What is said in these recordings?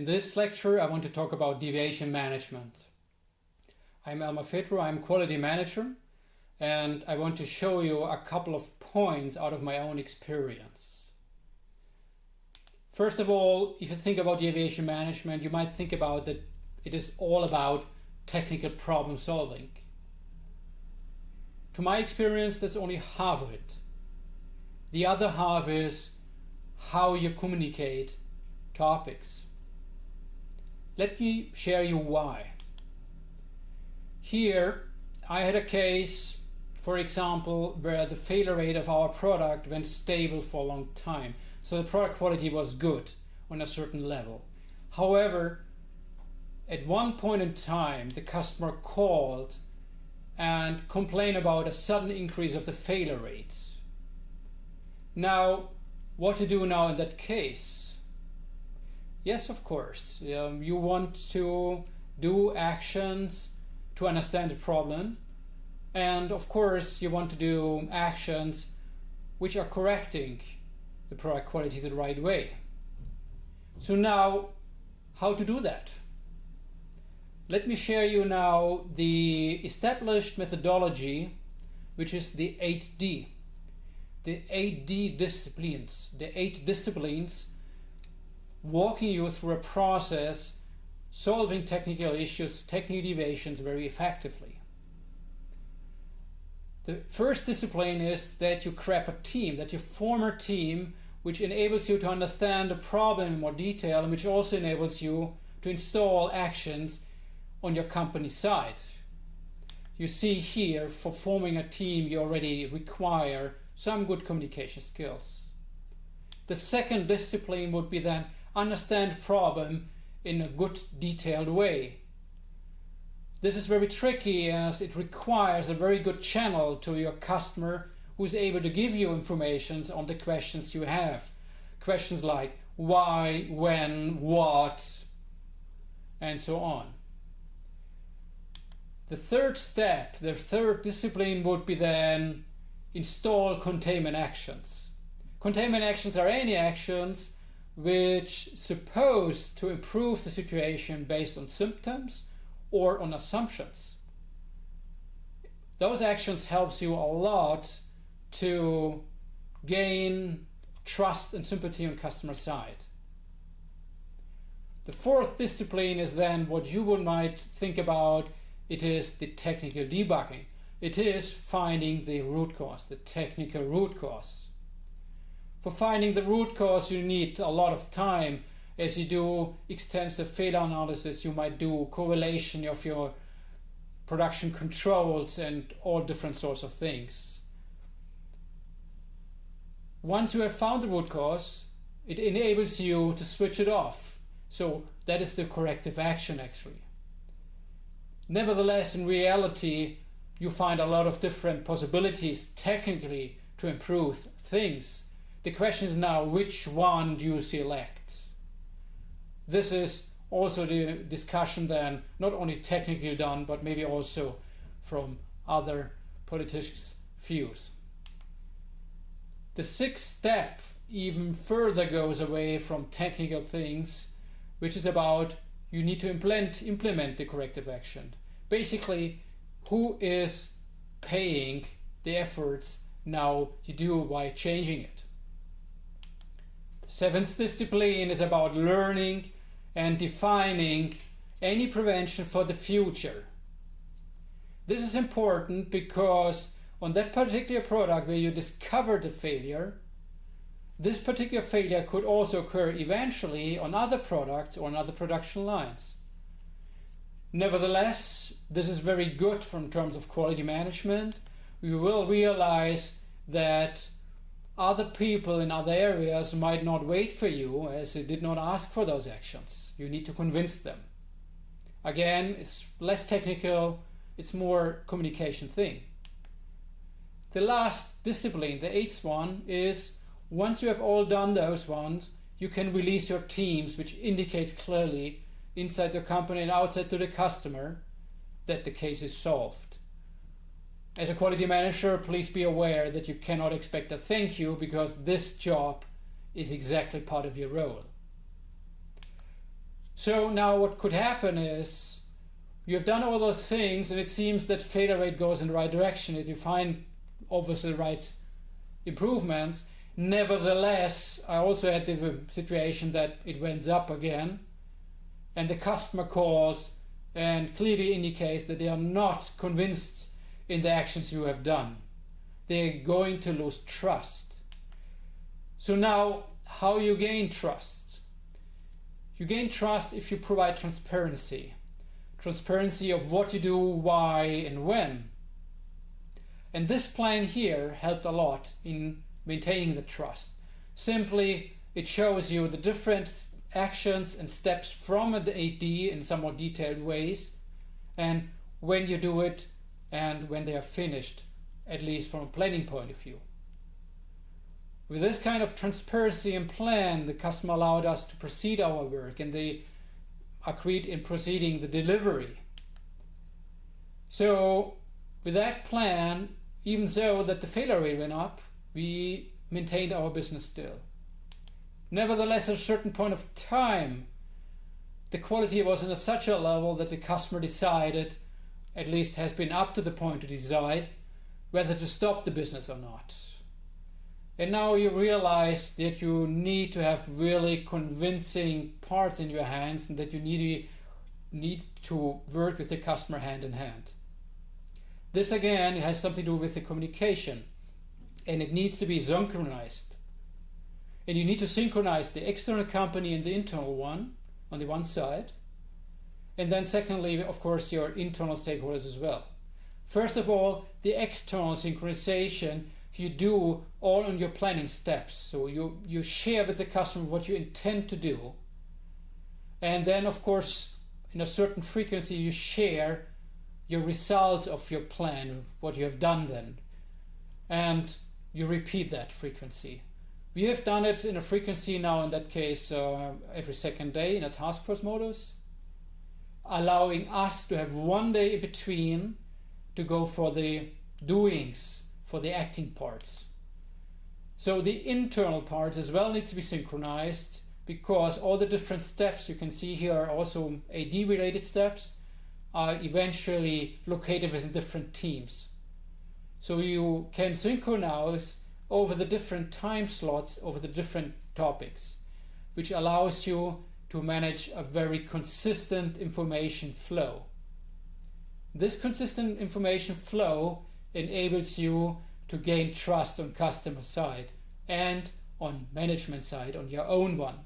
In this lecture, I want to talk about deviation management. I'm Elmar Fedro, I'm quality manager, and I want to show you a couple of points out of my own experience. First of all, if you think about deviation management, you might think about that it is all about technical problem solving. To my experience, that's only half of it. The other half is how you communicate topics. Let me share you why. Here, I had a case, for example, where the failure rate of our product went stable for a long time. So the product quality was good on a certain level. However, at one point in time, the customer called and complained about a sudden increase of the failure rates. Now, what to do now in that case? Yes, of course, you want to do actions to understand the problem, and of course you want to do actions which are correcting the product quality the right way. So now, how to do that? Let me share you now the established methodology, which is the 8D. The 8D disciplines, the 8 disciplines walking you through a process solving technical issues, technical deviations very effectively. The first discipline is that you grab a team, that you form a team which enables you to understand the problem in more detail and which also enables you to install actions on your company side. You see here, for forming a team, you already require some good communication skills. The second discipline would be then understand the problem in a good detailed way. This is very tricky as it requires a very good channel to your customer who is able to give you information on the questions you have. Questions like why, when, what, and so on. The third step, the third discipline would be then install containment actions. Containment actions are any actions which supposed to improve the situation based on symptoms or on assumptions. Those actions helps you a lot to gain trust and sympathy on customer side. The fourth discipline is then what you might think about. It is the technical debugging. It is finding the root cause, the technical root cause. For finding the root cause, you need a lot of time. As you do extensive failure analysis, you might do correlation of your production controls and all different sorts of things. Once you have found the root cause, it enables you to switch it off. So that is the corrective action actually. Nevertheless, in reality, you find a lot of different possibilities technically to improve things. The question is now, which one do you select? This is also the discussion then, not only technically done, but maybe also from other politics' views. The sixth step even further goes away from technical things, which is about you need to implement the corrective action. Basically, who is paying the efforts now you do by changing it? The seventh discipline is about learning and defining any prevention for the future. This is important because on that particular product where you discover the failure, this particular failure could also occur eventually on other products or on other production lines. Nevertheless, this is very good from terms of quality management. We will realize that other people in other areas might not wait for you as they did not ask for those actions. You need to convince them. Again, it's less technical, it's more communication thing. The last discipline, the eighth one, is once you have all done those ones, you can release your teams, which indicates clearly inside your company and outside to the customer that the case is solved. As a quality manager, please be aware that you cannot expect a thank you because this job is exactly part of your role. So now what could happen is you have done all those things and it seems that failure rate goes in the right direction, that you find obviously the right improvements. Nevertheless, I also had the situation that it went up again and the customer calls and clearly indicates that they are not convinced in the actions you have done. They're going to lose trust. So now, how you gain trust? You gain trust if you provide transparency. Transparency of what you do, why, and when. And this plan here helped a lot in maintaining the trust. Simply, it shows you the different actions and steps from an AD in some more detailed ways, and when you do it and when they are finished, at least from a planning point of view. With this kind of transparency and plan, the customer allowed us to proceed our work, and they agreed in proceeding the delivery. So with that plan, even though that the failure rate went up, we maintained our business still. Nevertheless, at a certain point of time, the quality was in such a level that the customer decided, at least has been up to the point to decide, whether to stop the business or not. And now you realize that you need to have really convincing parts in your hands and that you need to work with the customer hand in hand. This again has something to do with the communication, and it needs to be synchronized. And you need to synchronize the external company and the internal one on the one side. And then secondly, of course, your internal stakeholders as well. First of all, the external synchronization you do all on your planning steps. So you share with the customer what you intend to do. And then, of course, in a certain frequency, you share your results of your plan, what you have done then. And you repeat that frequency. We have done it in a frequency now, in that case, every second day in a task force modus, allowing us to have one day in between to go for the doings, for the acting parts. So the internal parts as well needs to be synchronized, because all the different steps you can see here are also AD related steps, are eventually located within different teams. So you can synchronize over the different time slots, over the different topics, which allows you to manage a very consistent information flow. This consistent information flow enables you to gain trust on customer side and on management side, on your own one.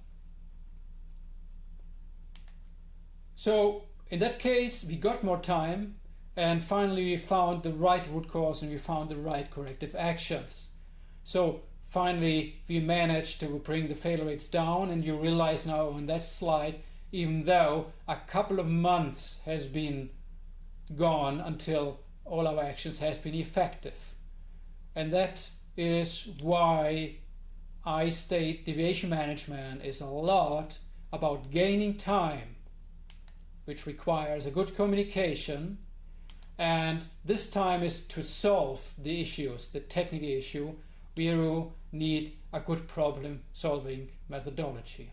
So in that case, we got more time, and finally we found the right root cause and we found the right corrective actions. So finally we managed to bring the failure rates down, and you realize now on that slide, even though a couple of months has been gone until all our actions has been effective. And that is why I state deviation management is a lot about gaining time, which requires a good communication, and this time is to solve the issues, the technical issue, where you need a good problem solving methodology.